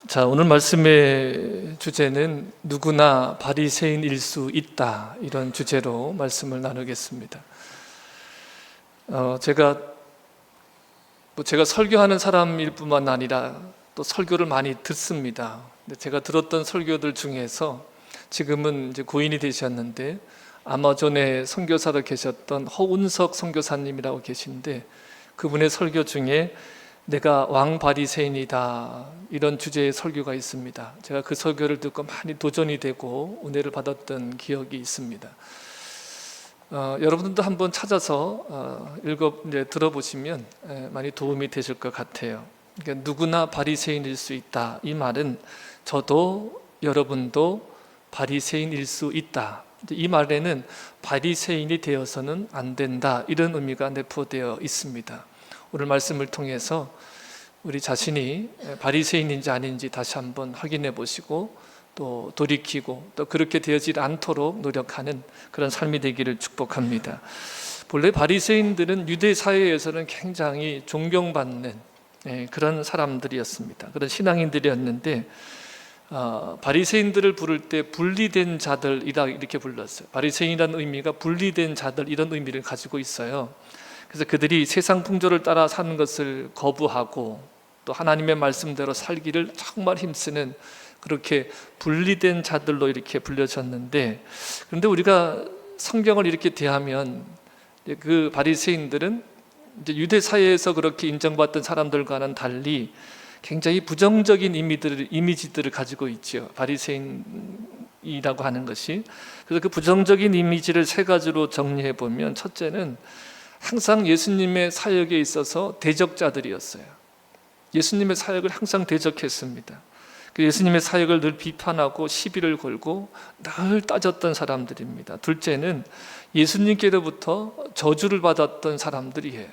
자, 오늘 말씀의 주제는 누구나 바리새인일 수 있다, 이런 주제로 말씀을 나누겠습니다. 제가 설교하는 사람일 뿐만 아니라 또 설교를 많이 듣습니다. 근데 제가 들었던 설교들 중에서 지금은 이제 고인이 되셨는데 아마존에 선교사로 계셨던 허운석 선교사님이라고 계신데, 그분의 설교 중에 내가 왕 바리새인이다, 이런 주제의 설교가 있습니다. 제가 그 설교를 듣고 많이 도전이 되고 은혜를 받았던 기억이 있습니다. 여러분들도 한번 찾아서 들어보시면 많이 도움이 되실 것 같아요. 그러니까 누구나 바리새인일 수 있다, 이 말은 저도 여러분도 바리새인일 수 있다, 이 말에는 바리새인이 되어서는 안 된다, 이런 의미가 내포되어 있습니다. 오늘 말씀을 통해서 우리 자신이 바리새인인지 아닌지 다시 한번 확인해 보시고 또 돌이키고 또 그렇게 되어지지 않도록 노력하는 그런 삶이 되기를 축복합니다. 본래 바리새인들은 유대 사회에서는 굉장히 존경받는 그런 사람들이었습니다. 그런 신앙인들이었는데 바리새인들을 부를 때 분리된 자들이라 이렇게 불렀어요. 바리새인이라는 의미가 분리된 자들, 이런 의미를 가지고 있어요. 그래서 그들이 세상 풍조를 따라 사는 것을 거부하고 또 하나님의 말씀대로 살기를 정말 힘쓰는, 그렇게 분리된 자들로 이렇게 불려졌는데, 그런데 우리가 성경을 이렇게 대하면 그 바리새인들은 이제 유대 사회에서 그렇게 인정받던 사람들과는 달리 굉장히 부정적인 이미지들을 가지고 있죠. 바리새인이라고 하는 것이. 그래서 그 부정적인 이미지를 세 가지로 정리해 보면, 첫째는 항상 예수님의 사역에 있어서 대적자들이었어요. 예수님의 사역을 항상 대적했습니다. 예수님의 사역을 늘 비판하고 시비를 걸고 늘 따졌던 사람들입니다. 둘째는 예수님께로부터 저주를 받았던 사람들이에요.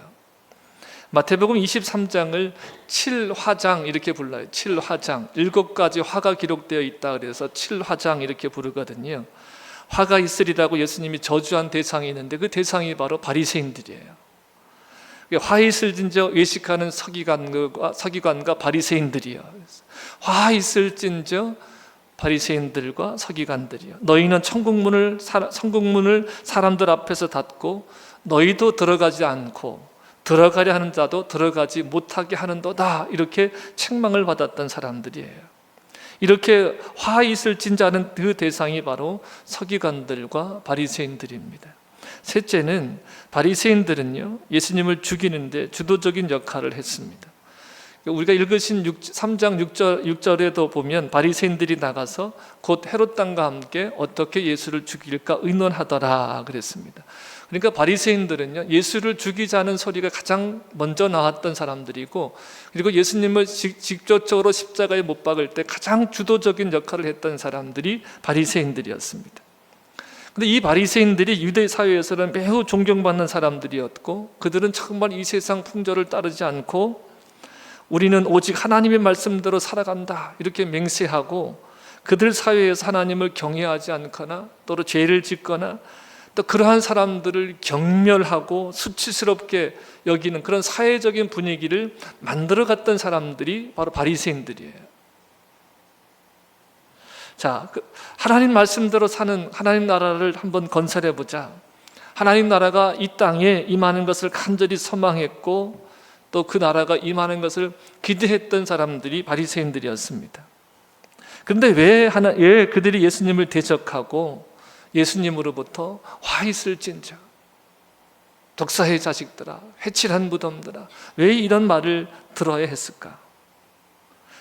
마태복음 23장을 7화장 이렇게 불러요. 7화장, 7가지 화가 기록되어 있다 그래서 7화장 이렇게 부르거든요. 화가 있으리라고 예수님이 저주한 대상이 있는데 그 대상이 바로 바리새인들이에요. 화 있을진저 외식하는 서기관과 바리새인들이요. 화 있을진저 바리새인들과 서기관들이요. 너희는 성국문을 사람들 앞에서 닫고 너희도 들어가지 않고 들어가려 하는 자도 들어가지 못하게 하는도다, 이렇게 책망을 받았던 사람들이에요. 이렇게 화 있을진자는 그 대상이 바로 서기관들과 바리새인들입니다. 셋째는 바리새인들은요, 예수님을 죽이는데 주도적인 역할을 했습니다. 우리가 읽으신 3장 6절에도 보면 바리새인들이 나가서 곧 헤롯 왕과 함께 어떻게 예수를 죽일까 의논하더라 그랬습니다. 그러니까 바리새인들은요, 예수를 죽이자는 소리가 가장 먼저 나왔던 사람들이고, 그리고 예수님을 직접적으로 십자가에 못 박을 때 가장 주도적인 역할을 했던 사람들이 바리새인들이었습니다. 그런데 이 바리새인들이 유대 사회에서는 매우 존경받는 사람들이었고, 그들은 정말 이 세상 풍조를 따르지 않고 우리는 오직 하나님의 말씀대로 살아간다, 이렇게 맹세하고, 그들 사회에서 하나님을 경외하지 않거나 또는 죄를 짓거나 또 그러한 사람들을 경멸하고 수치스럽게 여기는 그런 사회적인 분위기를 만들어갔던 사람들이 바로 바리새인들이에요. 자, 하나님 말씀대로 사는 하나님 나라를 한번 건설해보자, 하나님 나라가 이 땅에 임하는 것을 간절히 소망했고 또 그 나라가 임하는 것을 기대했던 사람들이 바리새인들이었습니다. 그런데 왜 그들이 예수님을 대적하고 예수님으로부터 화 있을진저 독사의 자식들아, 회칠한 무덤들아, 왜 이런 말을 들어야 했을까?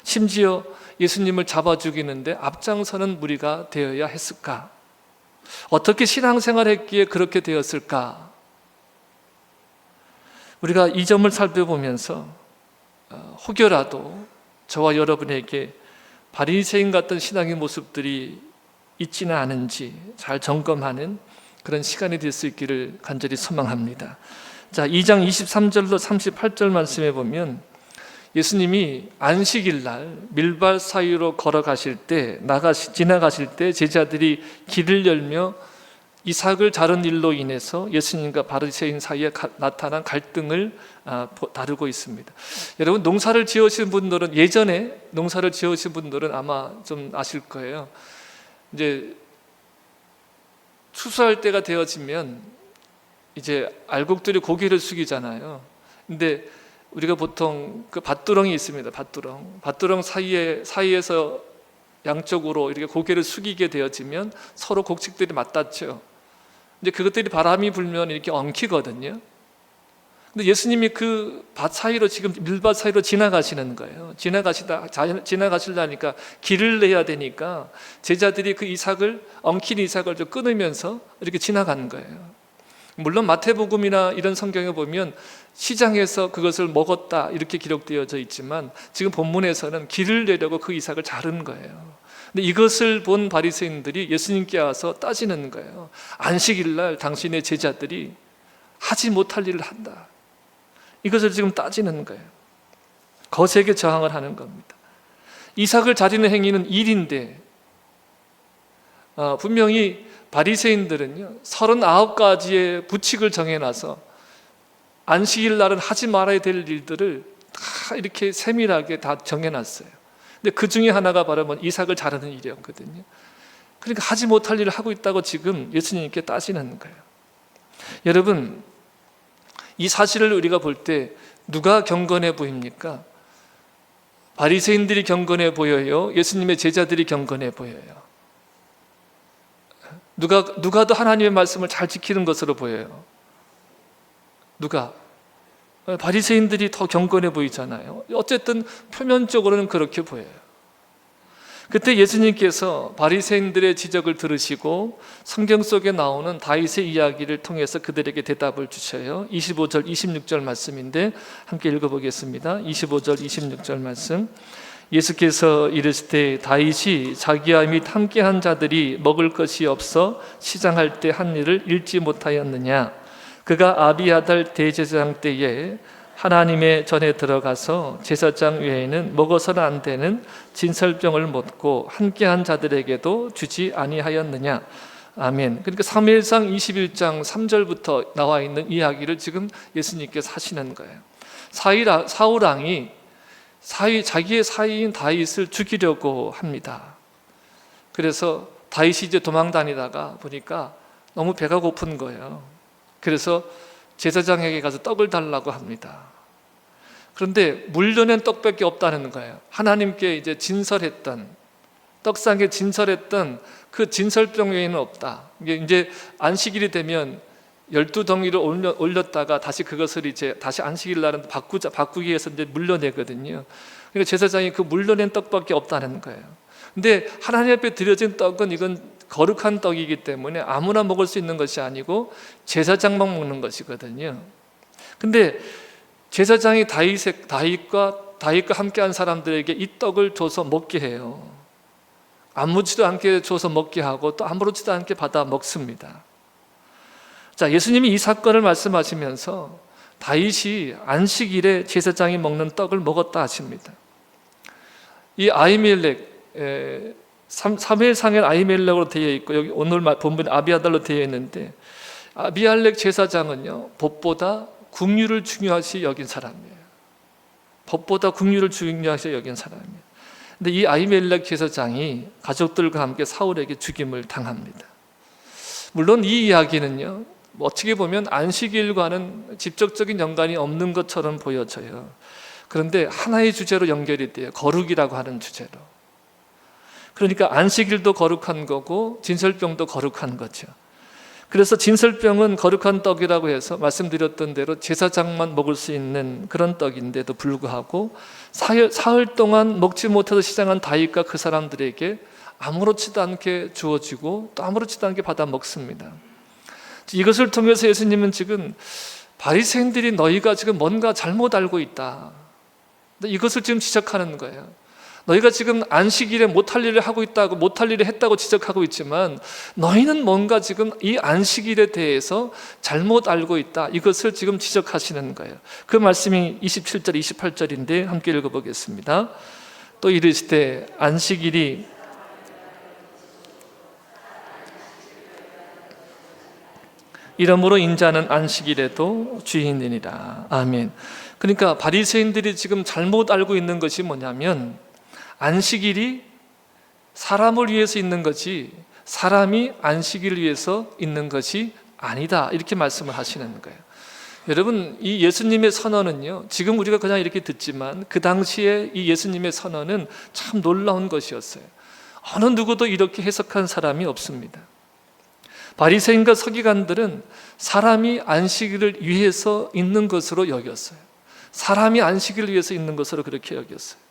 심지어 예수님을 잡아 죽이는데 앞장서는 무리가 되어야 했을까? 어떻게 신앙생활했기에 그렇게 되었을까? 우리가 이 점을 살펴보면서 혹여라도 저와 여러분에게 바리새인 같은 신앙의 모습들이 있지는 않은지 잘 점검하는 그런 시간이 될 수 있기를 간절히 소망합니다. 자, 2장 23절로 38절 말씀해 보면 예수님이 안식일 날 밀밭 사이로 걸어가실 때 지나가실 때 제자들이 길을 열며 이삭을 자른 일로 인해서 예수님과 바리새인 사이에 나타난 갈등을 다루고 있습니다. 여러분, 농사를 지으신 분들은, 예전에 농사를 지으신 분들은 아마 좀 아실 거예요. 이제 추수할 때가 되어지면 이제 알곡들이 고개를 숙이잖아요. 근데 우리가 보통 그 밭두렁이 있습니다. 밭두렁 사이에서 양쪽으로 이렇게 고개를 숙이게 되어지면 서로 곡식들이 맞닿죠. 이제 그것들이 바람이 불면 이렇게 엉키거든요. 근데 예수님이 그 밭 사이로, 지금 밀밭 사이로 지나가시는 거예요. 지나가시려니까 길을 내야 되니까 제자들이 그 엉킨 이삭을 좀 끊으면서 이렇게 지나가는 거예요. 물론 마태복음이나 이런 성경에 보면 시장에서 그것을 먹었다 이렇게 기록되어져 있지만, 지금 본문에서는 길을 내려고 그 이삭을 자른 거예요. 근데 이것을 본 바리새인들이 예수님께 와서 따지는 거예요. 안식일날 당신의 제자들이 하지 못할 일을 한다. 이것을 지금 따지는 거예요. 거세게 저항을 하는 겁니다. 이삭을 자르는 행위는 일인데, 분명히 바리새인들은요 39가지의 부칙을 정해놔서 안식일 날은 하지 말아야 될 일들을 다 이렇게 세밀하게 다 정해놨어요. 근데 그 중에 하나가 바로 이삭을 자르는 일이었거든요. 그러니까 하지 못할 일을 하고 있다고 지금 예수님께 따지는 거예요. 여러분, 이 사실을 우리가 볼 때 누가 경건해 보입니까? 바리새인들이 경건해 보여요? 예수님의 제자들이 경건해 보여요? 누가 더 하나님의 말씀을 잘 지키는 것으로 보여요? 누가? 바리새인들이 더 경건해 보이잖아요. 어쨌든 표면적으로는 그렇게 보여요. 그때 예수님께서 바리새인들의 지적을 들으시고 성경 속에 나오는 다윗의 이야기를 통해서 그들에게 대답을 주셔요. 25절 26절 말씀인데 함께 읽어보겠습니다. 25절 26절 말씀. 예수께서 이르시되 다윗이 자기와 및 함께한 자들이 먹을 것이 없어 시장할 때 한 일을 잃지 못하였느냐? 그가 아비아달 대제사장 때에 하나님의 전에 들어가서 제사장 외에는 먹어서는 안 되는 진설병을 먹고 함께한 자들에게도 주지 아니하였느냐? 아멘. 그러니까 사무엘상 21장 3절부터 나와 있는 이야기를 지금 예수님께서 하시는 거예요. 사울 왕이 자기의 사위인 다윗을 죽이려고 합니다. 그래서 다윗이 이제 도망 다니다가 보니까 너무 배가 고픈 거예요. 그래서 제사장에게 가서 떡을 달라고 합니다. 그런데 물려낸 떡밖에 없다는 거예요. 하나님께 이제 진설했던, 떡상에 진설했던 그 진설병 외에는 없다. 이게 이제 안식일이 되면 12덩이를 올렸다가 다시 그것을 이제 다시 안식일 날은 바꾸기 위해서 이제 물려내거든요. 그러니까 제사장이 그 물려낸 떡밖에 없다는 거예요. 근데 하나님 앞에 드려진 떡은 이건 거룩한 떡이기 때문에 아무나 먹을 수 있는 것이 제사장만 먹는 것이거든요. 근데 제사장이 다윗과 함께한 사람들에게 이 떡을 줘서 먹게 해요. 아무렇지도 않게 줘서 먹게 하고 또 아무렇지도 않게 받아 먹습니다. 자, 예수님이 이 사건을 말씀하시면서 다윗이 안식일에 제사장이 먹는 떡을 먹었다 하십니다. 이 아히멜렉, 사무엘상에 아히멜렉으로 되어 있고 여기 오늘 본문 아비아달로 되어 있는데, 아비알렉 제사장은요 법보다 국률을 중요하시 여긴 사람이에요. 법보다 국률을 중요하시 여긴 사람이에요. 근데 이 아히멜렉 제사장이 가족들과 함께 사울에게 죽임을 당합니다. 물론 이 이야기는요 어떻게 보면 안식일과는 직접적인 연관이 없는 것처럼 보여져요. 그런데 하나의 주제로 연결이 돼요. 거룩이라고 하는 주제로. 그러니까 안식일도 거룩한 거고 진설병도 거룩한 거죠. 그래서 진설병은 거룩한 떡이라고 해서 말씀드렸던 대로 제사장만 먹을 수 있는 그런 떡인데도 불구하고 사흘 동안 먹지 못해서 시장한 다윗과 그 사람들에게 아무렇지도 않게 주어지고 또 아무렇지도 않게 받아 먹습니다. 이것을 통해서 예수님은 지금 바리새인들이 너희가 지금 뭔가 잘못 알고 있다, 이것을 지금 지적하는 거예요. 너희가 지금 안식일에 못할 일을 하고 있다고, 못할 일을 했다고 지적하고 있지만 너희는 뭔가 지금 이 안식일에 대해서 잘못 알고 있다, 이것을 지금 지적하시는 거예요. 그 말씀이 27절 28절인데 함께 읽어보겠습니다. 또 이르시되 안식일이 이러므로 인자는 안식일에도 주인이니라. 아멘. 그러니까 바리새인들이 지금 잘못 알고 있는 것이 뭐냐면 안식일이 사람을 위해서 있는 거지 사람이 안식일을 위해서 있는 것이 아니다, 이렇게 말씀을 하시는 거예요. 여러분, 이 예수님의 선언은요, 지금 우리가 그냥 이렇게 듣지만 그 당시에 이 예수님의 선언은 참 놀라운 것이었어요. 어느 누구도 이렇게 해석한 사람이 없습니다. 바리새인과 서기관들은 사람이 안식일을 위해서 있는 것으로 여겼어요. 사람이 안식일을 위해서 있는 것으로 그렇게 여겼어요.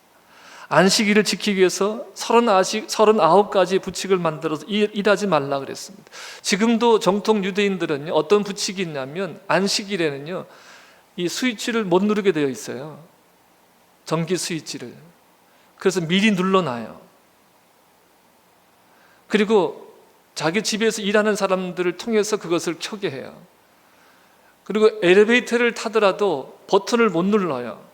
안식일을 지키기 위해서 39가지 부칙을 만들어서 일하지 말라 그랬습니다. 지금도 정통 유대인들은 어떤 부칙이 있냐면 안식일에는요, 이 스위치를 못 누르게 되어 있어요. 전기 스위치를. 그래서 미리 눌러놔요. 그리고 자기 집에서 일하는 사람들을 통해서 그것을 켜게 해요. 그리고 엘리베이터를 타더라도 버튼을 못 눌러요.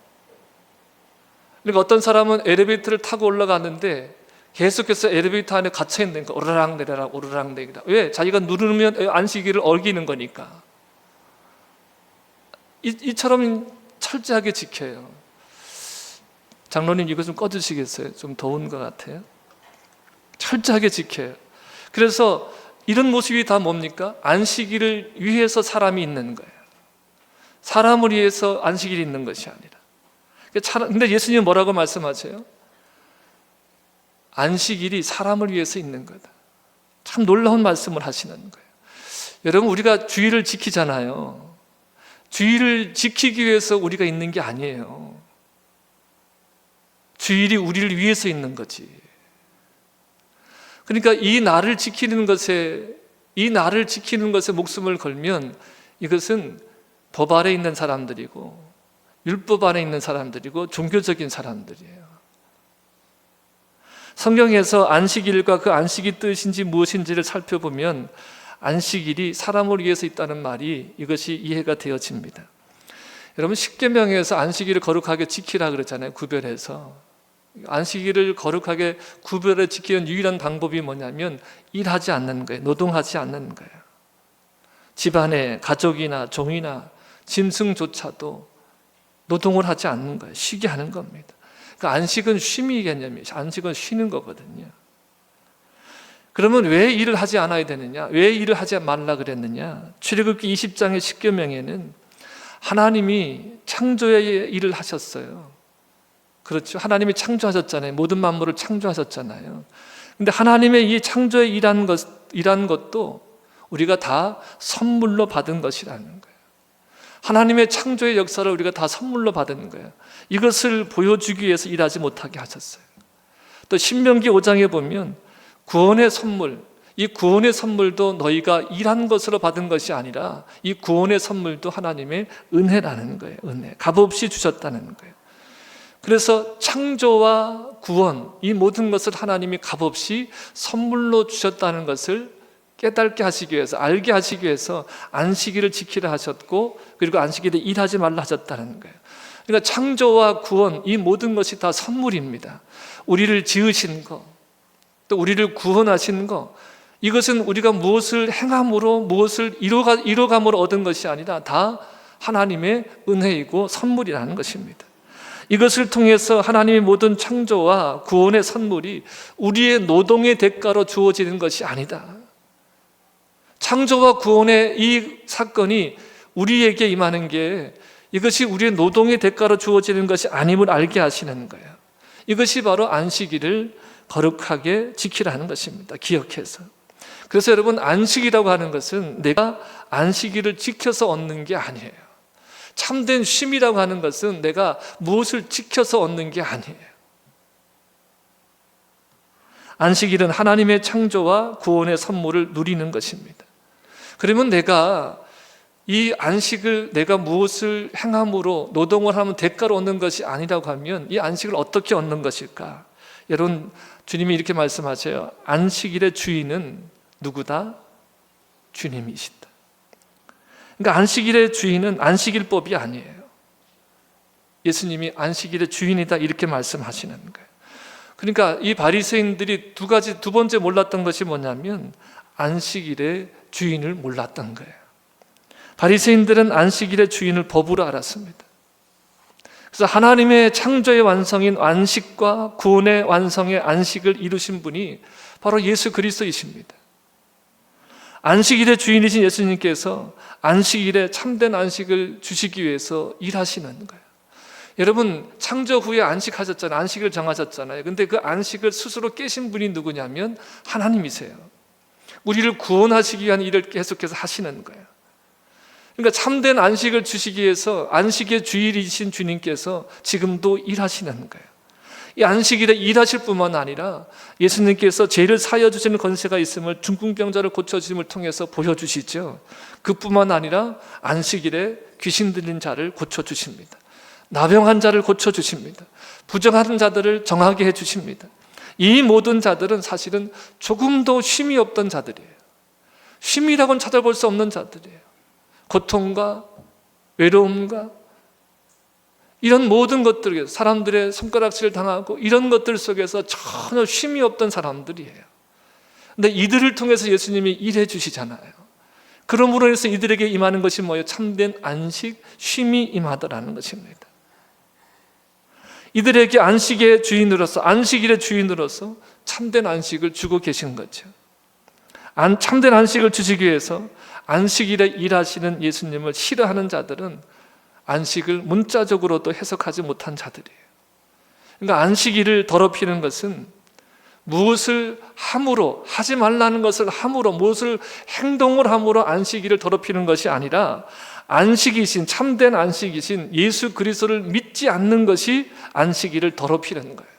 그러니까 어떤 사람은 엘리베이터를 타고 올라갔는데 계속해서 엘리베이터 안에 갇혀 있는 거예요. 오르락 내리락 오르락 내리락. 왜? 자기가 누르면 안식일을 어기는 거니까. 이처럼 철저하게 지켜요. 장로님, 이거 좀 꺼주시겠어요? 좀 더운 것 같아요. 철저하게 지켜요. 그래서 이런 모습이 다 뭡니까? 안식일을 위해서 사람이 있는 거예요. 사람을 위해서 안식일이 있는 것이 아니라. 근데 예수님은 뭐라고 말씀하세요? 안식일이 사람을 위해서 있는 거다. 참 놀라운 말씀을 하시는 거예요. 여러분, 우리가 주일을 지키잖아요. 주일을 지키기 위해서 우리가 있는 게 아니에요. 주일이 우리를 위해서 있는 거지. 그러니까 이 날을 지키는 것에 목숨을 걸면 이것은 법 아래 있는 사람들이고 율법 안에 있는 사람들이고 종교적인 사람들이에요. 성경에서 안식일과 그 안식이 뜻인지 무엇인지를 살펴보면 안식일이 사람을 위해서 있다는 말이 이것이 이해가 되어집니다. 여러분, 십계명에서 안식일을 거룩하게 지키라 그러잖아요. 구별해서. 안식일을 거룩하게 구별해 지키는 유일한 방법이 뭐냐면 일하지 않는 거예요. 노동하지 않는 거예요. 집안에 가족이나 종이나 짐승조차도 노동을 하지 않는 거예요. 쉬게 하는 겁니다. 그러니까 안식은 쉼이 개념이에요. 안식은 쉬는 거거든요. 그러면 왜 일을 하지 않아야 되느냐? 왜 일을 하지 말라 그랬느냐? 출애굽기 20장의 십계명에는 하나님이 창조의 일을 하셨어요. 그렇죠. 하나님이 창조하셨잖아요. 모든 만물을 창조하셨잖아요. 근데 하나님의 이 창조에 일한 것도 우리가 다 선물로 받은 것이라는 거예요. 하나님의 창조의 역사를 우리가 다 선물로 받은 거예요. 이것을 보여주기 위해서 일하지 못하게 하셨어요. 또 신명기 5장에 보면 구원의 선물, 이 구원의 선물도 너희가 일한 것으로 받은 것이 아니라 이 구원의 선물도 하나님의 은혜라는 거예요. 은혜. 값없이 주셨다는 거예요. 그래서 창조와 구원, 이 모든 것을 하나님이 값없이 선물로 주셨다는 것을 깨닫게 하시기 위해서, 알게 하시기 위해서 안식일을 지키라 하셨고, 그리고 안식일에 일하지 말라 하셨다는 거예요. 그러니까 창조와 구원, 이 모든 것이 다 선물입니다. 우리를 지으신 거, 또 우리를 구원하신 거, 이것은 우리가 무엇을 행함으로, 무엇을 이뤄감으로 얻은 것이 아니라 다 하나님의 은혜이고 선물이라는 것입니다. 이것을 통해서 하나님의 모든 창조와 구원의 선물이 우리의 노동의 대가로 주어지는 것이 아니다. 창조와 구원의 이 사건이 우리에게 임하는 게 이것이 우리의 노동의 대가로 주어지는 것이 아님을 알게 하시는 거예요. 이것이 바로 안식일을 거룩하게 지키라는 것입니다. 기억해서. 그래서 여러분, 안식이라고 하는 것은 내가 안식일을 지켜서 얻는 게 아니에요. 참된 쉼이라고 하는 것은 내가 무엇을 지켜서 얻는 게 아니에요. 안식일은 하나님의 창조와 구원의 선물을 누리는 것입니다. 그러면 내가 이 안식을 내가 무엇을 행함으로 노동을 하면 대가로 얻는 것이 아니라고 하면 이 안식을 어떻게 얻는 것일까? 여러분, 주님이 이렇게 말씀하세요. 안식일의 주인은 누구다? 주님이시다. 그러니까 안식일의 주인은 안식일법이 아니에요. 예수님이 안식일의 주인이다 이렇게 말씀하시는 거예요. 그러니까 이 바리새인들이 두 번째 몰랐던 것이 뭐냐면 안식일의 주인을 몰랐던 거예요. 바리새인들은 안식일의 주인을 법으로 알았습니다. 그래서 하나님의 창조의 완성인 안식과 구원의 완성의 안식을 이루신 분이 바로 예수 그리스도이십니다. 안식일의 주인이신 예수님께서 안식일에 참된 안식을 주시기 위해서 일하시는 거예요. 여러분, 창조 후에 안식하셨잖아요. 안식을 정하셨잖아요. 근데 그 안식을 스스로 깨신 분이 누구냐면 하나님이세요. 우리를 구원하시기 위한 일을 계속해서 하시는 거예요. 그러니까 참된 안식을 주시기 위해서 안식의 주일이신 주님께서 지금도 일하시는 거예요. 이 안식일에 일하실 뿐만 아니라 예수님께서 죄를 사하여 주시는 권세가 있음을 중풍병자를 고쳐주심을 통해서 보여주시죠. 그뿐만 아니라 안식일에 귀신 들린 자를 고쳐주십니다. 나병한 자를 고쳐주십니다. 부정하는 자들을 정하게 해주십니다. 이 모든 자들은 사실은 조금도 쉼이 없던 자들이에요. 쉼이라고는 찾아볼 수 없는 자들이에요. 고통과 외로움과 이런 모든 것들, 사람들의 손가락질을 당하고 이런 것들 속에서 전혀 쉼이 없던 사람들이에요. 근데 이들을 통해서 예수님이 일해 주시잖아요. 그러므로 해서 이들에게 임하는 것이 뭐예요? 참된 안식, 쉼이 임하더라는 것입니다. 이들에게 안식의 주인으로서, 안식일의 주인으로서 참된 안식을 주고 계신 거죠. 참된 안식을 주시기 위해서 안식일에 일하시는 예수님을 싫어하는 자들은 안식을 문자적으로도 해석하지 못한 자들이에요. 그러니까 안식일을 더럽히는 것은 무엇을 함으로, 하지 말라는 것을 함으로, 무엇을 행동을 함으로 안식일을 더럽히는 것이 아니라 안식이신, 참된 안식이신 예수 그리스도를 믿지 않는 것이 안식일을 더럽히는 거예요.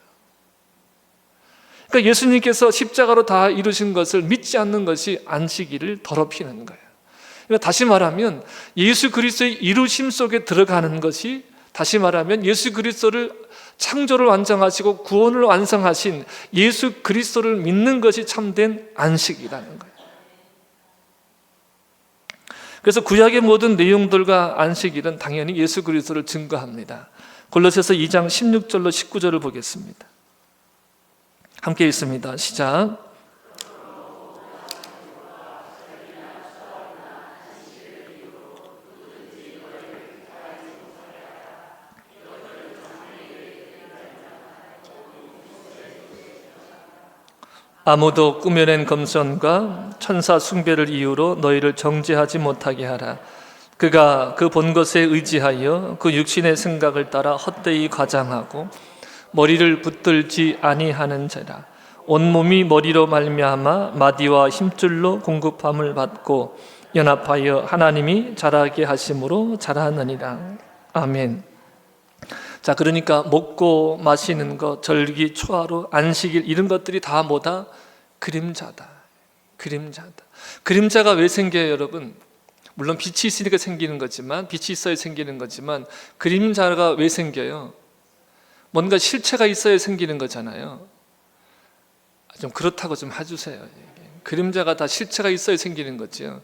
그러니까 예수님께서 십자가로 다 이루신 것을 믿지 않는 것이 안식일을 더럽히는 거예요. 그러니까 다시 말하면 예수 그리스도의 이루심 속에 들어가는 것이, 다시 말하면 예수 그리스도를 창조를 완성하시고 구원을 완성하신 예수 그리스도를 믿는 것이 참된 안식이라는 거예요. 그래서 구약의 모든 내용들과 안식일은 당연히 예수 그리스도를 증거합니다. 골로새서 2장 16절로 19절을 보겠습니다. 함께 읽습니다. 시작. 아무도 꾸며낸 검선과 천사 숭배를 이유로 너희를 정죄하지 못하게 하라. 그가 그 본 것에 의지하여 그 육신의 생각을 따라 헛되이 과장하고 머리를 붙들지 아니하는 자라. 온몸이 머리로 말미암아 마디와 힘줄로 공급함을 받고 연합하여 하나님이 자라게 하심으로 자라느니라. 아멘. 자, 그러니까 먹고 마시는 것, 절기, 초하루, 안식일 이런 것들이 다 뭐다? 그림자다. 그림자다. 그림자가 왜 생겨요, 여러분? 물론 빛이 있으니까 생기는 거지만, 빛이 있어야 생기는 거지만 그림자가 왜 생겨요? 뭔가 실체가 있어야 생기는 거잖아요. 좀 그렇다고 좀 해주세요. 그림자가 다 실체가 있어야 생기는 거죠.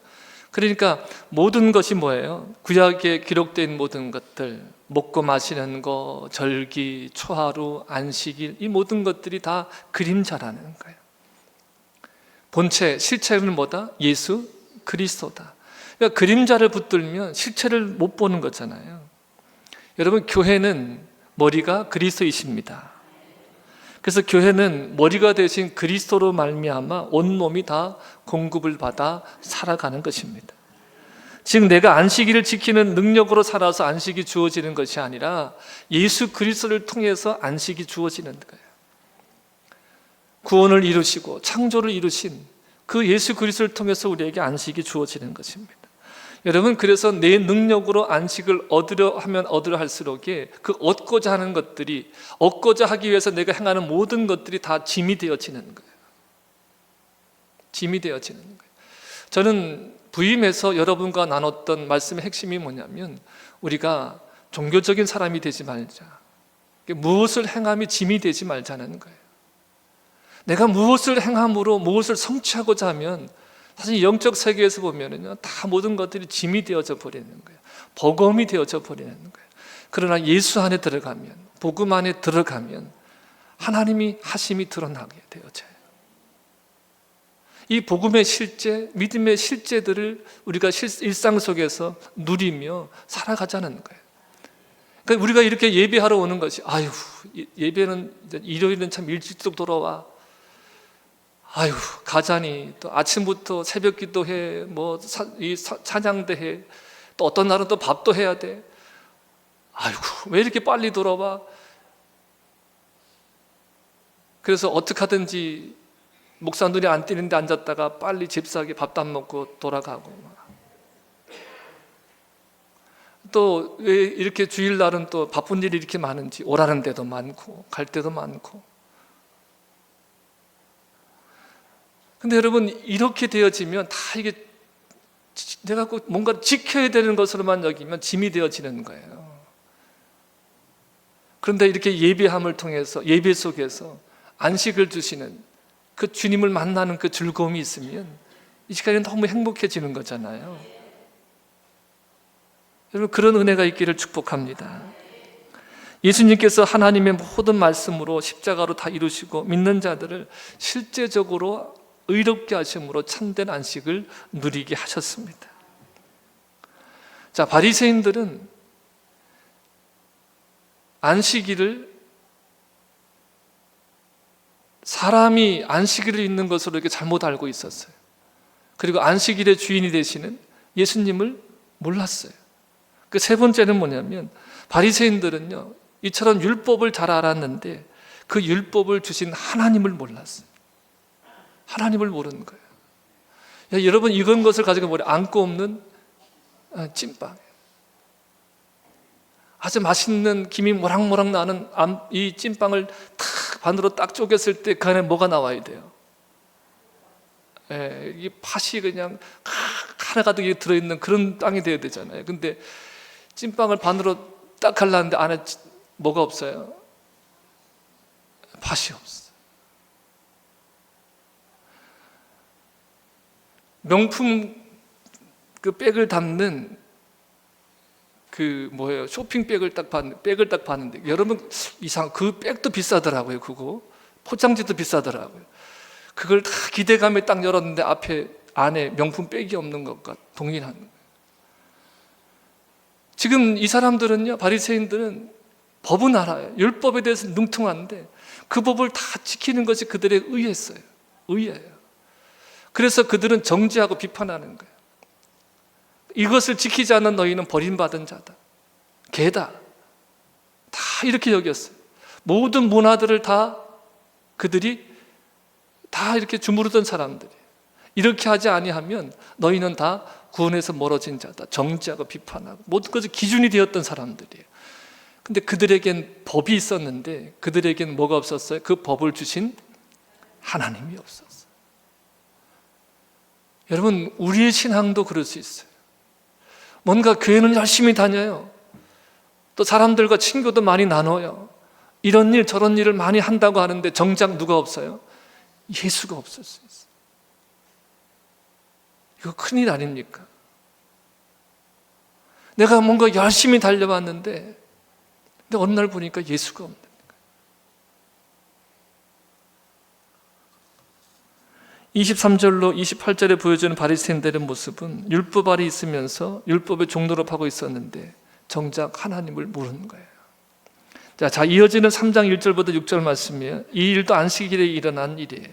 그러니까 모든 것이 뭐예요? 구약에 기록된 모든 것들, 먹고 마시는 거, 절기, 초하루, 안식일, 이 모든 것들이 다 그림자라는 거예요. 본체, 실체는 뭐다? 예수 그리스도다. 그러니까 그림자를 붙들면 실체를 못 보는 거잖아요. 여러분, 교회는 머리가 그리스도이십니다. 그래서 교회는 머리가 되신 그리스도로 말미암아 온몸이 다 공급을 받아 살아가는 것입니다. 즉 내가 안식일을 지키는 능력으로 살아서 안식이 주어지는 것이 아니라 예수 그리스도를 통해서 안식이 주어지는 거예요. 구원을 이루시고 창조를 이루신 그 예수 그리스도를 통해서 우리에게 안식이 주어지는 것입니다. 여러분, 그래서 내 능력으로 안식을 얻으려 하면 얻으려 할수록 그 얻고자 하는 것들이, 얻고자 하기 위해서 내가 행하는 모든 것들이 다 짐이 되어지는 거예요. 짐이 되어지는 거예요. 저는 부임에서 여러분과 나눴던 말씀의 핵심이 뭐냐면, 우리가 종교적인 사람이 되지 말자, 무엇을 행함이 짐이 되지 말자는 거예요. 내가 무엇을 행함으로 무엇을 성취하고자 하면 사실 영적 세계에서 보면은요, 다 모든 것들이 짐이 되어져 버리는 거예요. 버거움이 되어져 버리는 거예요. 그러나 예수 안에 들어가면, 복음 안에 들어가면 하나님이 하심이 드러나게 되어져요. 이 복음의 실제, 믿음의 실제들을 우리가 일상 속에서 누리며 살아가자는 거예요. 그러니까 우리가 이렇게 예배하러 오는 것이, 아유, 예배는 일요일은 참 일찍 돌아와. 아유, 가자니 또 아침부터 새벽 기도해, 뭐 찬양도 해, 또 어떤 날은 또 밥도 해야 돼. 아이고, 왜 이렇게 빨리 돌아와? 그래서 어떻게 하든지 목사 눈이 안 띄는데 앉았다가 빨리 집사하게 밥도 안 먹고 돌아가고, 또 왜 이렇게 주일날은 또 바쁜 일이 이렇게 많은지 오라는 데도 많고 갈 데도 많고. 근데 여러분, 이렇게 되어지면 다 이게 내가 꼭 뭔가 지켜야 되는 것으로만 여기면 짐이 되어지는 거예요. 그런데 이렇게 예배함을 통해서, 예배 속에서 안식을 주시는 그 주님을 만나는 그 즐거움이 있으면 이 시간이 너무 행복해지는 거잖아요. 여러분, 그런 은혜가 있기를 축복합니다. 예수님께서 하나님의 모든 말씀으로 십자가로 다 이루시고 믿는 자들을 실제적으로 의롭게 하심으로 참된 안식을 누리게 하셨습니다. 자, 바리새인들은 안식일을 사람이 안식일을 있는 것으로 이렇게 잘못 알고 있었어요. 그리고 안식일의 주인이 되시는 예수님을 몰랐어요. 그 세 번째는 뭐냐면, 바리새인들은요, 이처럼 율법을 잘 알았는데 그 율법을 주신 하나님을 몰랐어요. 하나님을 모르는 거예요. 야, 여러분, 이런 것을 가지고 머리 안고 없는 찐빵, 아주 맛있는 김이 모락모락 나는 이 찐빵을 탁 반으로 딱 쪼갰을 때 그 안에 뭐가 나와야 돼요? 이 팥이 그냥 하나 가득 들어있는 그런 빵이 돼야 되잖아요. 근데 찐빵을 반으로 딱 하려는데 안에 뭐가 없어요? 팥이 없어요. 명품 그 백을 담는 그 뭐예요? 쇼핑백을 딱 봤는데, 여러분, 그 백도 비싸더라고요. 그거 포장지도 비싸더라고요. 그걸 다 기대감에 딱 열었는데 안에 명품 백이 없는 것과 동일한 거예요. 지금 이 사람들은요, 바리새인들은 법은 알아요. 율법에 대해서 능통한데 그 법을 다 지키는 것이 그들의 의였어요. 의예요. 그래서 그들은 정죄하고 비판하는 거예요. 이것을 지키지 않는 너희는 버림받은 자다, 개다, 다 이렇게 여겼어요. 모든 문화들을 다 그들이 다 이렇게 주무르던 사람들이, 이렇게 하지 아니하면 너희는 다 구원에서 멀어진 자다, 정죄하고 비판하고 모든 것이 기준이 되었던 사람들이에요. 근데 그들에겐 법이 있었는데 그들에겐 뭐가 없었어요? 그 법을 주신 하나님이 없었어요. 여러분, 우리의 신앙도 그럴 수 있어요. 뭔가 교회는 열심히 다녀요. 또 사람들과 친교도 많이 나눠요. 이런 일 저런 일을 많이 한다고 하는데 정작 누가 없어요? 예수가 없을 수 있어요. 이거 큰일 아닙니까? 내가 뭔가 열심히 달려왔는데 근데 어느 날 보니까 예수가 없는 거예요. 23절로 28절에 보여주는 바리새인들의 모습은 율법 아래 있으면서 율법의 종로로 하고 있었는데 정작 하나님을 모르는 거예요. 자, 이어지는 3장 1절부터 6절 말씀이에요. 이 일도 안식일에 일어난 일이에요.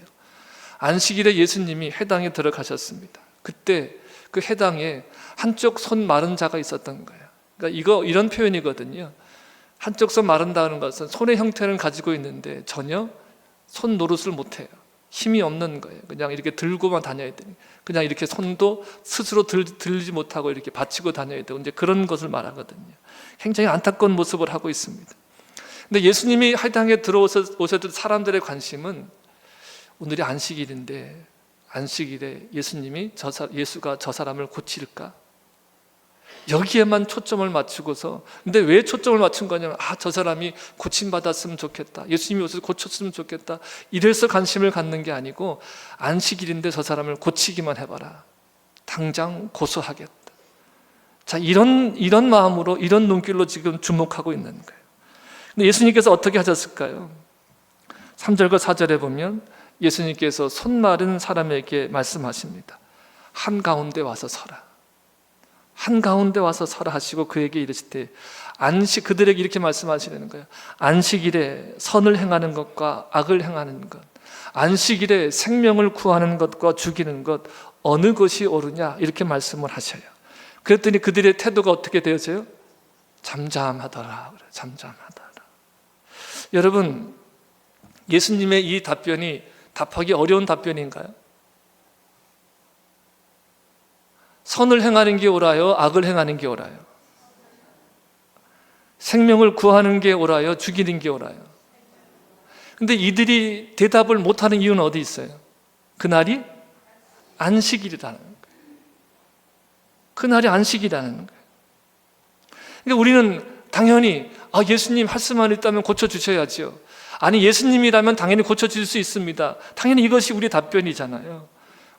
안식일에 예수님이 회당에 들어가셨습니다. 그때 그 회당에 한쪽 손 마른 자가 있었던 거예요. 그러니까 이런 표현이거든요. 한쪽 손 마른다는 것은 손의 형태를 가지고 있는데 전혀 손 노릇을 못해요. 힘이 없는 거예요. 그냥 이렇게 들고만 다녀야 돼요. 그냥 이렇게 손도 스스로 들지 못하고 이렇게 받치고 다녀야 되고, 이제 그런 것을 말하거든요. 굉장히 안타까운 모습을 하고 있습니다. 근데 예수님이 회당에 들어오셨던 사람들의 관심은 오늘이 안식일인데 안식일에 예수가 저 사람을 고칠까? 여기에만 초점을 맞추고서, 근데 왜 초점을 맞춘 거냐면, 저 사람이 고침받았으면 좋겠다, 예수님이 오셔서 고쳤으면 좋겠다, 이래서 관심을 갖는 게 아니고 안식일인데 저 사람을 고치기만 해봐라, 당장 고소하겠다. 자, 이런 마음으로, 이런 눈길로 지금 주목하고 있는 거예요. 근데 예수님께서 어떻게 하셨을까요? 3절과 4절에 보면 예수님께서 손 마른 사람에게 말씀하십니다. 한가운데 와서 서라. 한가운데 와서 서라 하시고 그에게 이르시되 그들에게 이렇게 말씀하시는 거예요. 안식일에 선을 행하는 것과 악을 행하는 것, 안식일에 생명을 구하는 것과 죽이는 것 어느 것이 옳으냐 이렇게 말씀을 하셔요. 그랬더니 그들의 태도가 어떻게 되어져요? 잠잠하더라. 잠잠하더라. 여러분, 예수님의 이 답변이 답하기 어려운 답변인가요? 선을 행하는 게 옳아요? 악을 행하는 게 옳아요? 생명을 구하는 게 옳아요? 죽이는 게 옳아요? 근데 이들이 대답을 못하는 이유는 어디 있어요? 그날이 안식일이라는 거예요. 그날이 안식이라는 거예요. 그러니까 우리는 당연히 예수님 할 수만 있다면 고쳐주셔야지요. 아니 예수님이라면 당연히 고쳐줄 수 있습니다. 당연히 이것이 우리 답변이잖아요.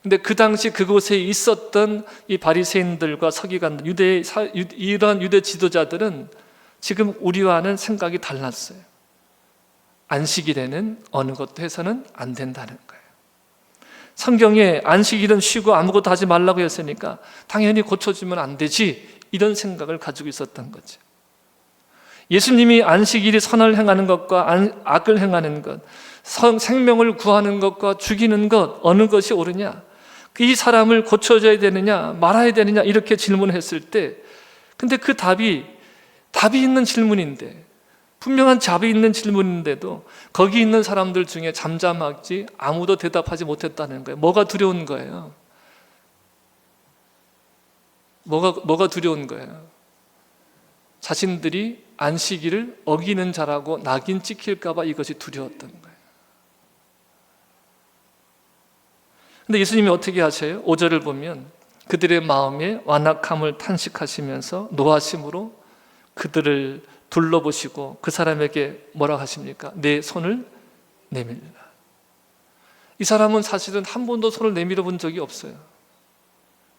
근데 그 당시 그곳에 있었던 이 바리새인들과 서기관들, 이런 유대 지도자들은 지금 우리와는 생각이 달랐어요. 안식일에는 어느 것도 해서는 안 된다는 거예요. 성경에 안식일은 쉬고 아무것도 하지 말라고 했으니까 당연히 고쳐주면 안 되지, 이런 생각을 가지고 있었던 거죠. 예수님이 안식일이 선을 행하는 것과 악을 행하는 것, 생명을 구하는 것과 죽이는 것 어느 것이 옳으냐, 이 사람을 고쳐줘야 되느냐 말아야 되느냐 이렇게 질문했을 때, 근데 그 답이 있는 질문인데, 분명한 답이 있는 질문인데도 거기 있는 사람들 중에 잠잠하지 아무도 대답하지 못했다는 거예요. 뭐가 두려운 거예요? 뭐가 두려운 거예요? 자신들이 안식일을 어기는 자라고 낙인 찍힐까 봐 이것이 두려웠던 거예요. 근데 예수님이 어떻게 하셔요? 5절을 보면 그들의 마음에 완악함을 탄식하시면서 노하심으로 그들을 둘러보시고 그 사람에게 뭐라고 하십니까? 내 손을 내밀라. 이 사람은 사실은 한 번도 손을 내밀어 본 적이 없어요.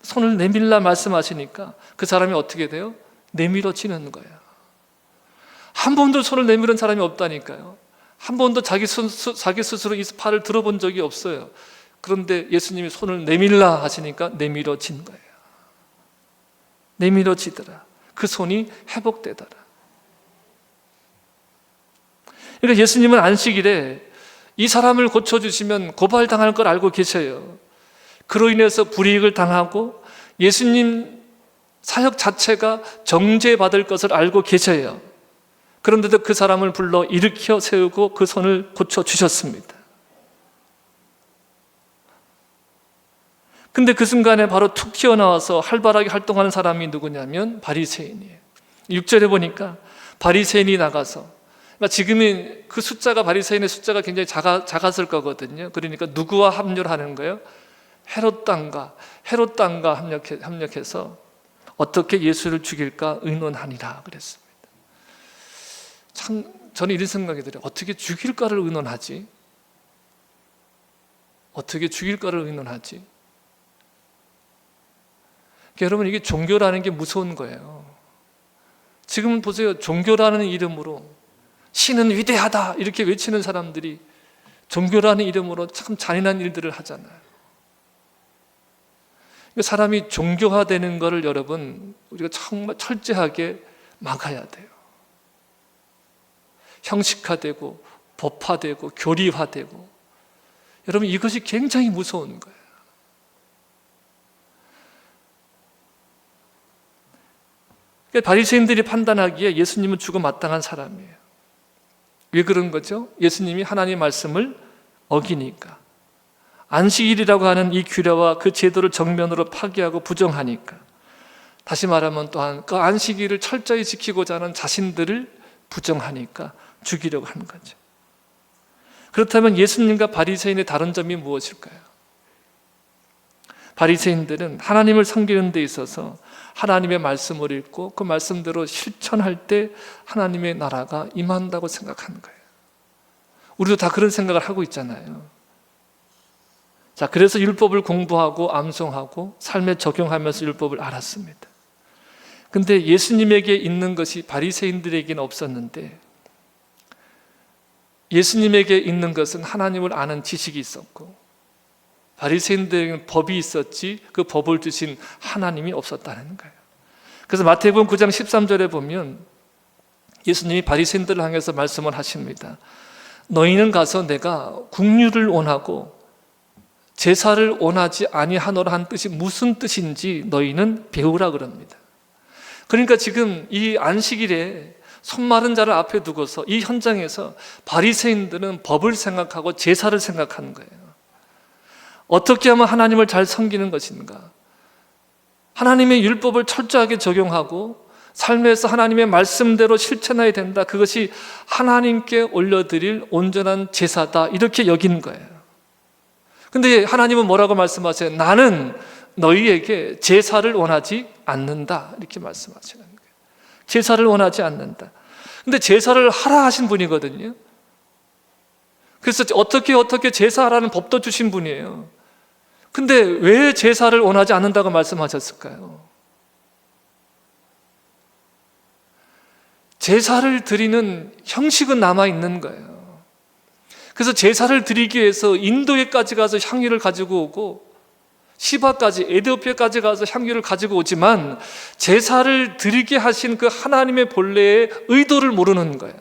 손을 내밀라 말씀하시니까 그 사람이 어떻게 돼요? 내밀어지는 거예요. 한 번도 손을 내밀은 사람이 없다니까요. 한 번도 자기 스스로 이 팔을 들어본 적이 없어요. 그런데 예수님이 손을 내밀라 하시니까 내밀어진 거예요. 내밀어지더라. 그 손이 회복되더라. 그러니까 예수님은 안식일에 이 사람을 고쳐주시면 고발당할 걸 알고 계셔요. 그로 인해서 불이익을 당하고 예수님 사역 자체가 정죄받을 것을 알고 계셔요. 그런데도 그 사람을 불러 일으켜 세우고 그 손을 고쳐주셨습니다. 근데 그 순간에 바로 툭 튀어나와서 활발하게 활동하는 사람이 누구냐면 바리새인이에요. 6절에 보니까 바리새인이 나가서, 그러니까 지금은 그 숫자가, 바리새인의 숫자가 굉장히 작았을 거거든요. 그러니까 누구와 합류를 하는 거예요? 헤롯 땅과 합력해서 어떻게 예수를 죽일까 의논하니라 그랬습니다. 참 저는 이런 생각이 들어요. 어떻게 죽일까를 의논하지? 어떻게 죽일까를 의논하지? 여러분, 이게 종교라는 게 무서운 거예요. 지금 보세요. 종교라는 이름으로 신은 위대하다 이렇게 외치는 사람들이 종교라는 이름으로 참 잔인한 일들을 하잖아요. 사람이 종교화되는 것을 여러분, 우리가 정말 철저하게 막아야 돼요. 형식화되고 법화되고 교리화되고, 여러분 이것이 굉장히 무서운 거예요. 바리새인들이 판단하기에 예수님은 죽어 마땅한 사람이에요. 왜 그런 거죠? 예수님이 하나님의 말씀을 어기니까, 안식일이라고 하는 이 규례와 그 제도를 정면으로 파기하고 부정하니까, 다시 말하면 또한 그 안식일을 철저히 지키고자 하는 자신들을 부정하니까 죽이려고 하는 거죠. 그렇다면 예수님과 바리새인의 다른 점이 무엇일까요? 바리새인들은 하나님을 섬기는 데 있어서 하나님의 말씀을 읽고 그 말씀대로 실천할 때 하나님의 나라가 임한다고 생각하는 거예요. 우리도 다 그런 생각을 하고 있잖아요. 자, 그래서 율법을 공부하고 암송하고 삶에 적용하면서 율법을 알았습니다. 근데 예수님에게 있는 것이 바리새인들에게는 없었는데, 예수님에게 있는 것은 하나님을 아는 지식이 있었고, 바리새인들에게는 법이 있었지 그 법을 주신 하나님이 없었다는 거예요. 그래서 마태복음 9장 13절에 보면 예수님이 바리새인들을 향해서 말씀을 하십니다. 너희는 가서 내가 국류를 원하고 제사를 원하지 아니하노라 한 뜻이 무슨 뜻인지 너희는 배우라 그럽니다. 그러니까 지금 이 안식일에 손 마른 자를 앞에 두고서 이 현장에서 바리새인들은 법을 생각하고 제사를 생각하는 거예요. 어떻게 하면 하나님을 잘 섬기는 것인가? 하나님의 율법을 철저하게 적용하고 삶에서 하나님의 말씀대로 실천해야 된다. 그것이 하나님께 올려드릴 온전한 제사다. 이렇게 여기는 거예요. 근데 하나님은 뭐라고 말씀하세요? 나는 너희에게 제사를 원하지 않는다. 이렇게 말씀하시는 거예요. 제사를 원하지 않는다. 근데 제사를 하라 하신 분이거든요. 그래서 어떻게 제사하라는 법도 주신 분이에요. 근데 왜 제사를 원하지 않는다고 말씀하셨을까요? 제사를 드리는 형식은 남아있는 거예요. 그래서 제사를 드리기 위해서 인도에까지 가서 향유를 가지고 오고 시바까지, 에티오피아까지 가서 향유를 가지고 오지만 제사를 드리게 하신 그 하나님의 본래의 의도를 모르는 거예요.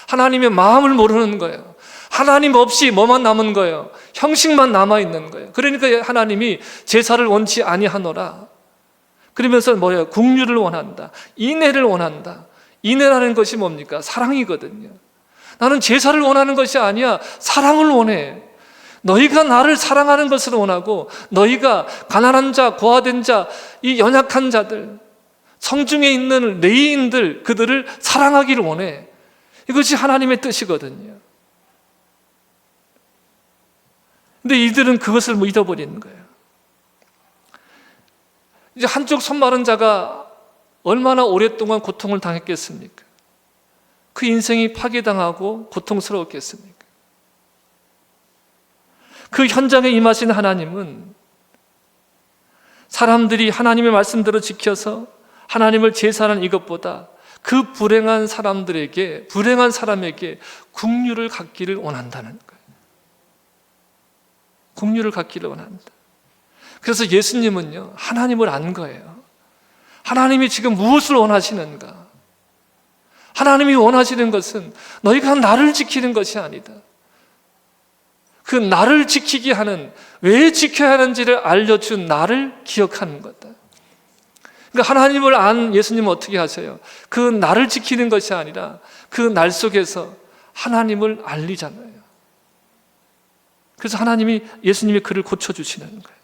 하나님의 마음을 모르는 거예요. 하나님 없이 뭐만 남은 거예요? 형식만 남아있는 거예요. 그러니까 하나님이 제사를 원치 아니하노라. 그러면서 뭐예요? 국류를 원한다. 인애를 원한다. 인애라는 것이 뭡니까? 사랑이거든요. 나는 제사를 원하는 것이 아니야. 사랑을 원해. 너희가 나를 사랑하는 것을 원하고, 너희가 가난한 자, 고아된 자, 이 연약한 자들, 성중에 있는 레위인들, 그들을 사랑하기를 원해. 이것이 하나님의 뜻이거든요. 근데 이들은 그것을 잊어버리는 거예요. 이제 한쪽 손 마른 자가 얼마나 오랫동안 고통을 당했겠습니까? 그 인생이 파괴당하고 고통스러웠겠습니까? 그 현장에 임하신 하나님은 사람들이 하나님의 말씀대로 지켜서 하나님을 제사하는 이것보다 그 불행한 사람에게 국류를 갖기를 원한다는 거예요. 국류를 갖기를 원한다. 그래서 예수님은요, 하나님을 안 거예요. 하나님이 지금 무엇을 원하시는가? 하나님이 원하시는 것은 너희가 나를 지키는 것이 아니다. 그 나를 지키게 하는, 왜 지켜야 하는지를 알려준 나를 기억하는 거다. 그러니까 하나님을 안 예수님은 어떻게 하세요? 그 나를 지키는 것이 아니라 그 날 속에서 하나님을 알리잖아요. 그래서 예수님이 그를 고쳐주시는 거예요.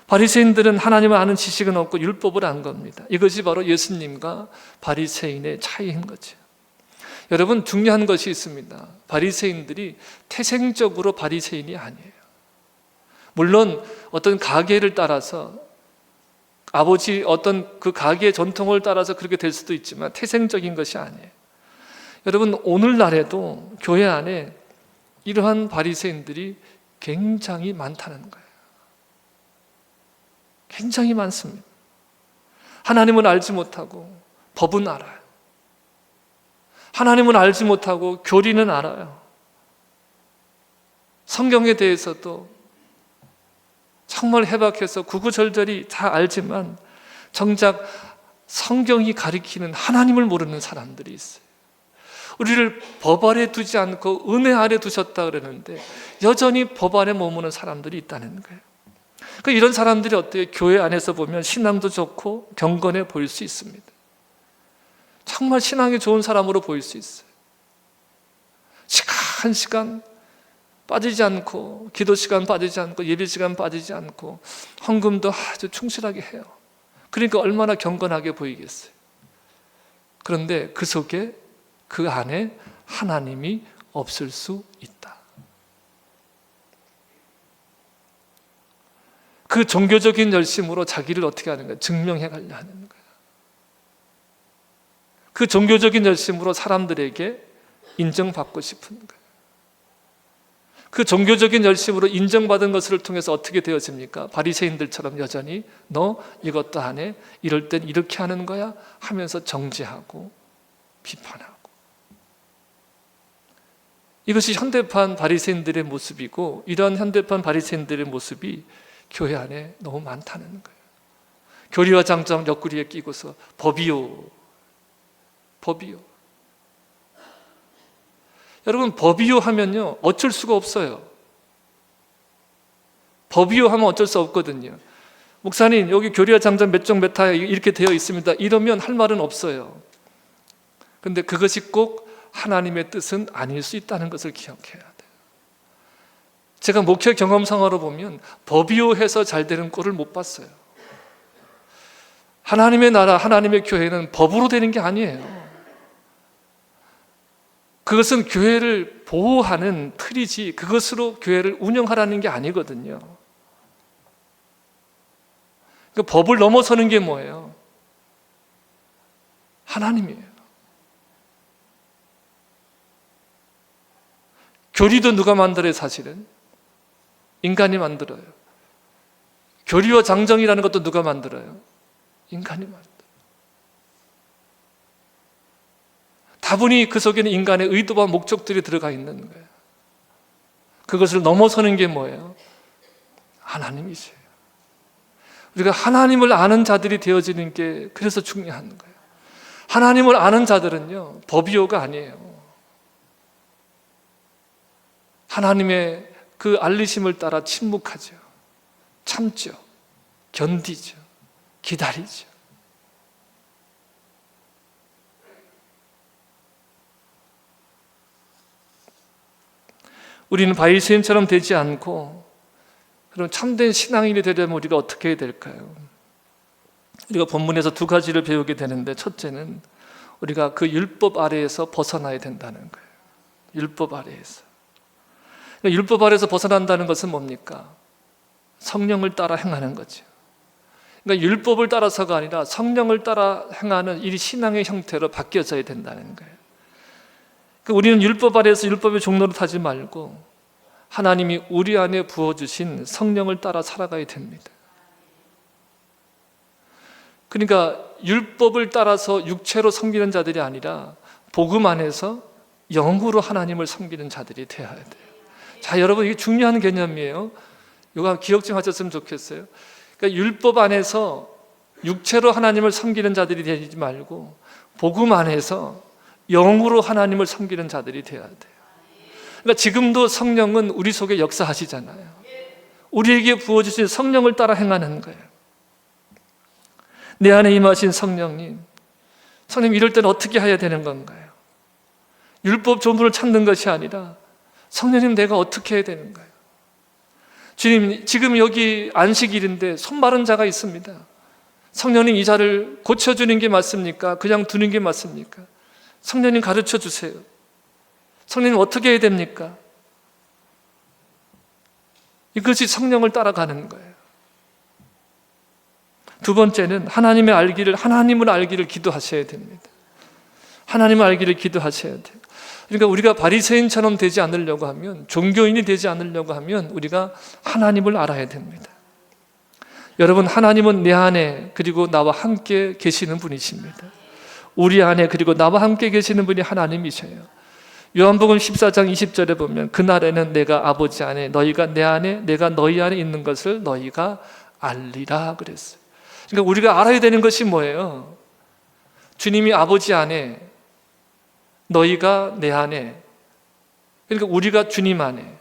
바리새인들은 하나님을 아는 지식은 없고 율법을 안 겁니다. 이것이 바로 예수님과 바리새인의 차이인 거죠. 여러분, 중요한 것이 있습니다. 바리새인들이 태생적으로 바리새인이 아니에요. 물론 어떤 가계를 따라서, 아버지 어떤 그 가계의 전통을 따라서 그렇게 될 수도 있지만 태생적인 것이 아니에요. 여러분, 오늘날에도 교회 안에 이러한 바리새인들이 굉장히 많다는 거예요. 굉장히 많습니다. 하나님을 알지 못하고 법은 알아요. 하나님을 알지 못하고 교리는 알아요. 성경에 대해서도 정말 해박해서 구구절절히 다 알지만 정작 성경이 가리키는 하나님을 모르는 사람들이 있어요. 우리를 법 아래 두지 않고 은혜 아래 두셨다 그러는데 여전히 법 아래 머무는 사람들이 있다는 거예요. 그러니까 이런 사람들이 어때요? 교회 안에서 보면 신앙도 좋고 경건해 보일 수 있습니다. 정말 신앙이 좋은 사람으로 보일 수 있어요. 시간 시간 빠지지 않고, 기도 시간 빠지지 않고, 예배 시간 빠지지 않고, 헌금도 아주 충실하게 해요. 그러니까 얼마나 경건하게 보이겠어요. 그런데 그 속에, 그 안에 하나님이 없을 수 있다. 그 종교적인 열심으로 자기를 어떻게 하는 거예요? 증명해 가려 하는 거예요. 그 종교적인 열심으로 사람들에게 인정받고 싶은 거예요. 그 종교적인 열심으로 인정받은 것을 통해서 어떻게 되어집니까? 바리새인들처럼 여전히 너 이것도 안 해? 이럴 땐 이렇게 하는 거야? 하면서 정죄하고 비판하고. 이것이 현대판 바리새인들의 모습이고, 이런 현대판 바리새인들의 모습이 교회 안에 너무 많다는 거예요. 교리와 장정 옆구리에 끼고서 법이요, 법이요. 여러분, 법이요 하면요 어쩔 수가 없어요. 법이요 하면 어쩔 수 없거든요. 목사님, 여기 교리와 장정 몇 종 몇 하 이렇게 되어 있습니다, 이러면 할 말은 없어요. 근데 그것이 꼭 하나님의 뜻은 아닐 수 있다는 것을 기억해야 돼요. 제가 목회 경험상으로 보면 법이요 해서 잘 되는 꼴을 못 봤어요. 하나님의 나라, 하나님의 교회는 법으로 되는 게 아니에요. 그것은 교회를 보호하는 틀이지 그것으로 교회를 운영하라는 게 아니거든요. 그 법을 넘어서는 게 뭐예요? 하나님이에요. 교리도 누가 만들어요? 사실은 인간이 만들어요. 교리와 장정이라는 것도 누가 만들어요? 인간이 만들어요. 다분히 그 속에는 인간의 의도와 목적들이 들어가 있는 거예요. 그것을 넘어서는 게 뭐예요? 하나님이세요. 우리가 하나님을 아는 자들이 되어지는 게 그래서 중요한 거예요. 하나님을 아는 자들은요 법이요가 아니에요. 하나님의 그 알리심을 따라 침묵하죠, 참죠, 견디죠, 기다리죠. 우리는 바리새인처럼 되지 않고 그럼 참된 신앙인이 되려면 우리가 어떻게 해야 될까요? 우리가 본문에서 두 가지를 배우게 되는데, 첫째는 우리가 그 율법 아래에서 벗어나야 된다는 거예요. 율법 아래에서. 율법 아래에서 벗어난다는 것은 뭡니까? 성령을 따라 행하는 거죠. 그러니까 율법을 따라서가 아니라 성령을 따라 행하는 이 신앙의 형태로 바뀌어져야 된다는 거예요. 그러니까 우리는 율법 아래에서 율법의 종로로 타지 말고 하나님이 우리 안에 부어주신 성령을 따라 살아가야 됩니다. 그러니까 율법을 따라서 육체로 섬기는 자들이 아니라 복음 안에서 영으로 하나님을 섬기는 자들이 되어야 돼요. 자, 여러분, 이게 중요한 개념이에요. 이거 기억 좀 하셨으면 좋겠어요. 그러니까 율법 안에서 육체로 하나님을 섬기는 자들이 되지 말고 복음 안에서 영으로 하나님을 섬기는 자들이 되어야 돼요. 그러니까 지금도 성령은 우리 속에 역사하시잖아요. 우리에게 부어주신 성령을 따라 행하는 거예요. 내 안에 임하신 성령님, 이럴 때는 어떻게 해야 되는 건가요? 율법 조문을 찾는 것이 아니라 성령님, 내가 어떻게 해야 되는 거예요? 주님, 지금 여기 안식일인데 손 마른 자가 있습니다. 성령님, 이 자를 고쳐주는 게 맞습니까? 그냥 두는 게 맞습니까? 성령님, 가르쳐 주세요. 성령님, 어떻게 해야 됩니까? 이것이 성령을 따라가는 거예요. 두 번째는 하나님을 알기를 기도하셔야 됩니다. 하나님을 알기를 기도하셔야 돼요. 그러니까 우리가 바리새인처럼 되지 않으려고 하면, 종교인이 되지 않으려고 하면 우리가 하나님을 알아야 됩니다. 여러분, 하나님은 내 안에 그리고 나와 함께 계시는 분이십니다. 우리 안에 그리고 나와 함께 계시는 분이 하나님이셔요. 요한복음 14장 20절에 보면 그날에는 내가 아버지 안에, 너희가 내 안에, 내가 너희 안에 있는 것을 너희가 알리라 그랬어요. 그러니까 우리가 알아야 되는 것이 뭐예요? 주님이 아버지 안에, 너희가 내 안에, 그러니까 우리가 주님 안에,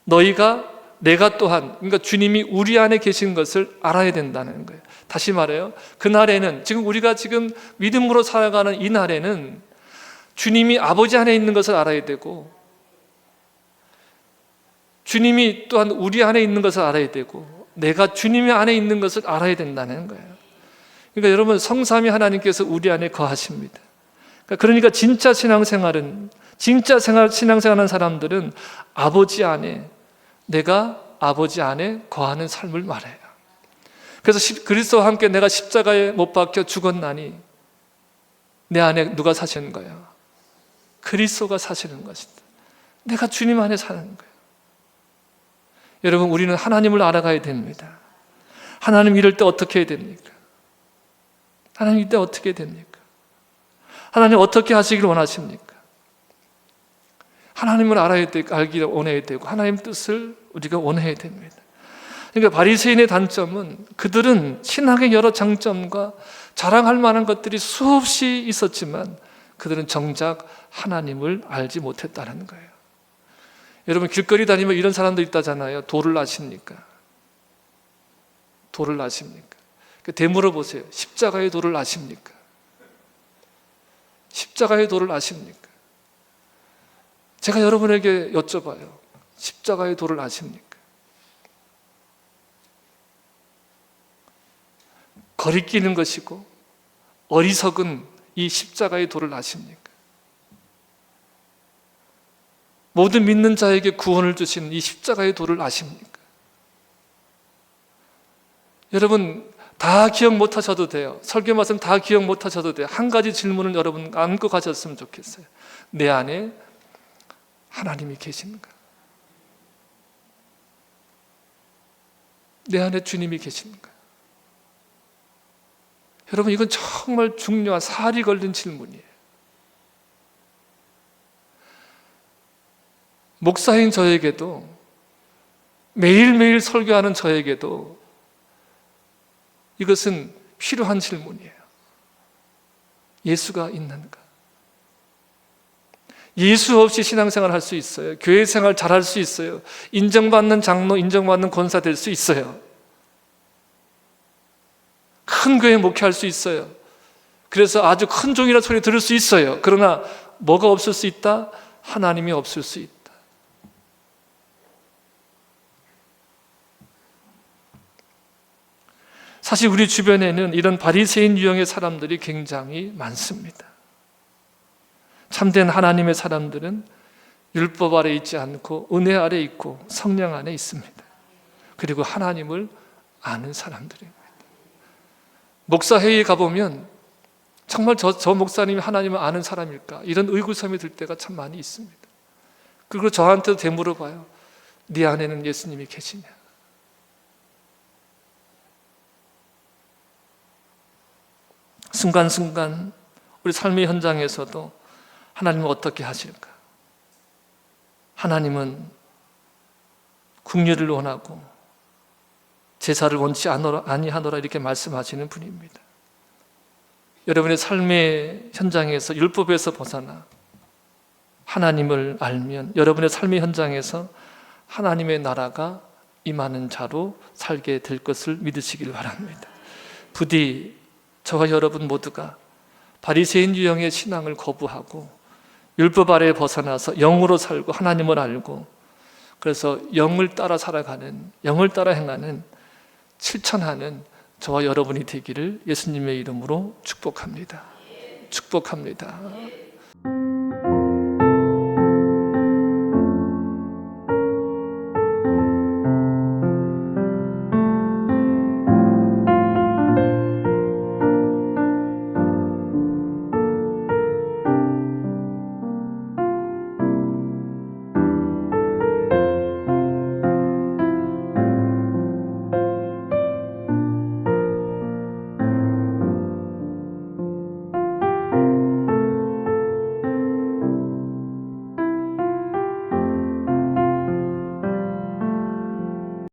너희가, 내가 또한, 그러니까 주님이 우리 안에 계신 것을 알아야 된다는 거예요. 다시 말해요, 그날에는, 지금 우리가 지금 믿음으로 살아가는 이 날에는 주님이 아버지 안에 있는 것을 알아야 되고, 주님이 또한 우리 안에 있는 것을 알아야 되고, 내가 주님의 안에 있는 것을 알아야 된다는 거예요. 그러니까 여러분, 성삼위 하나님께서 우리 안에 거하십니다. 그러니까 진짜 신앙생활하는 사람들은 아버지 안에, 내가 아버지 안에 거하는 삶을 말해요. 그래서 그리스도와 함께 내가 십자가에 못 박혀 죽었나니 내 안에 누가 사시는 거예요? 그리스도가 사시는 것이다. 내가 주님 안에 사는 거예요. 여러분, 우리는 하나님을 알아가야 됩니다. 하나님, 이럴 때 어떻게 해야 됩니까? 하나님, 이때 어떻게 해야 됩니까? 하나님, 어떻게 하시길 원하십니까? 하나님을 알아야 되고 알기를 원해야 되고 하나님 뜻을 우리가 원해야 됩니다. 그러니까 바리새인의 단점은 그들은 신학의 여러 장점과 자랑할 만한 것들이 수없이 있었지만 그들은 정작 하나님을 알지 못했다는 거예요. 여러분 길거리 다니면 이런 사람도 있다잖아요. 도를 아십니까? 도를 아십니까? 되물어 보세요. 십자가의 도를 아십니까? 십자가의 도를 아십니까? 제가 여러분에게 여쭤봐요. 십자가의 도를 아십니까? 거리끼는 것이고 어리석은 이 십자가의 도를 아십니까? 모든 믿는 자에게 구원을 주신 이 십자가의 도를 아십니까? 여러분 다 기억 못하셔도 돼요. 설교 말씀 다 기억 못하셔도 돼요. 한 가지 질문을 여러분 안고 가셨으면 좋겠어요. 내 안에 하나님이 계신가? 내 안에 주님이 계신가? 여러분 이건 정말 중요한 살이 걸린 질문이에요. 목사인 저에게도 매일매일 설교하는 저에게도 이것은 필요한 질문이에요. 예수가 있는가? 예수 없이 신앙생활 할 수 있어요. 교회 생활 잘 할 수 있어요. 인정받는 장로, 인정받는 권사 될 수 있어요. 큰 교회 목회할 수 있어요. 그래서 아주 큰 종이라는 소리 들을 수 있어요. 그러나 뭐가 없을 수 있다? 하나님이 없을 수 있다. 사실 우리 주변에는 이런 바리새인 유형의 사람들이 굉장히 많습니다. 참된 하나님의 사람들은 율법 아래 있지 않고 은혜 아래 있고 성령 안에 있습니다. 그리고 하나님을 아는 사람들입니다. 목사회의에 가보면 정말 저 목사님이 하나님을 아는 사람일까? 이런 의구심이 들 때가 참 많이 있습니다. 그리고 저한테도 되물어봐요. 네 안에는 예수님이 계시냐? 순간순간 우리 삶의 현장에서도 하나님은 어떻게 하실까? 하나님은 긍휼을 원하고 제사를 원치 아니하노라 이렇게 말씀하시는 분입니다. 여러분의 삶의 현장에서 율법에서 벗어나 하나님을 알면 여러분의 삶의 현장에서 하나님의 나라가 임하는 자로 살게 될 것을 믿으시길 바랍니다. 부디 저와 여러분 모두가 바리새인 유형의 신앙을 거부하고 율법 아래에 벗어나서 영으로 살고 하나님을 알고 그래서 영을 따라 살아가는, 영을 따라 행하는, 실천하는 저와 여러분이 되기를 예수님의 이름으로 축복합니다. 축복합니다.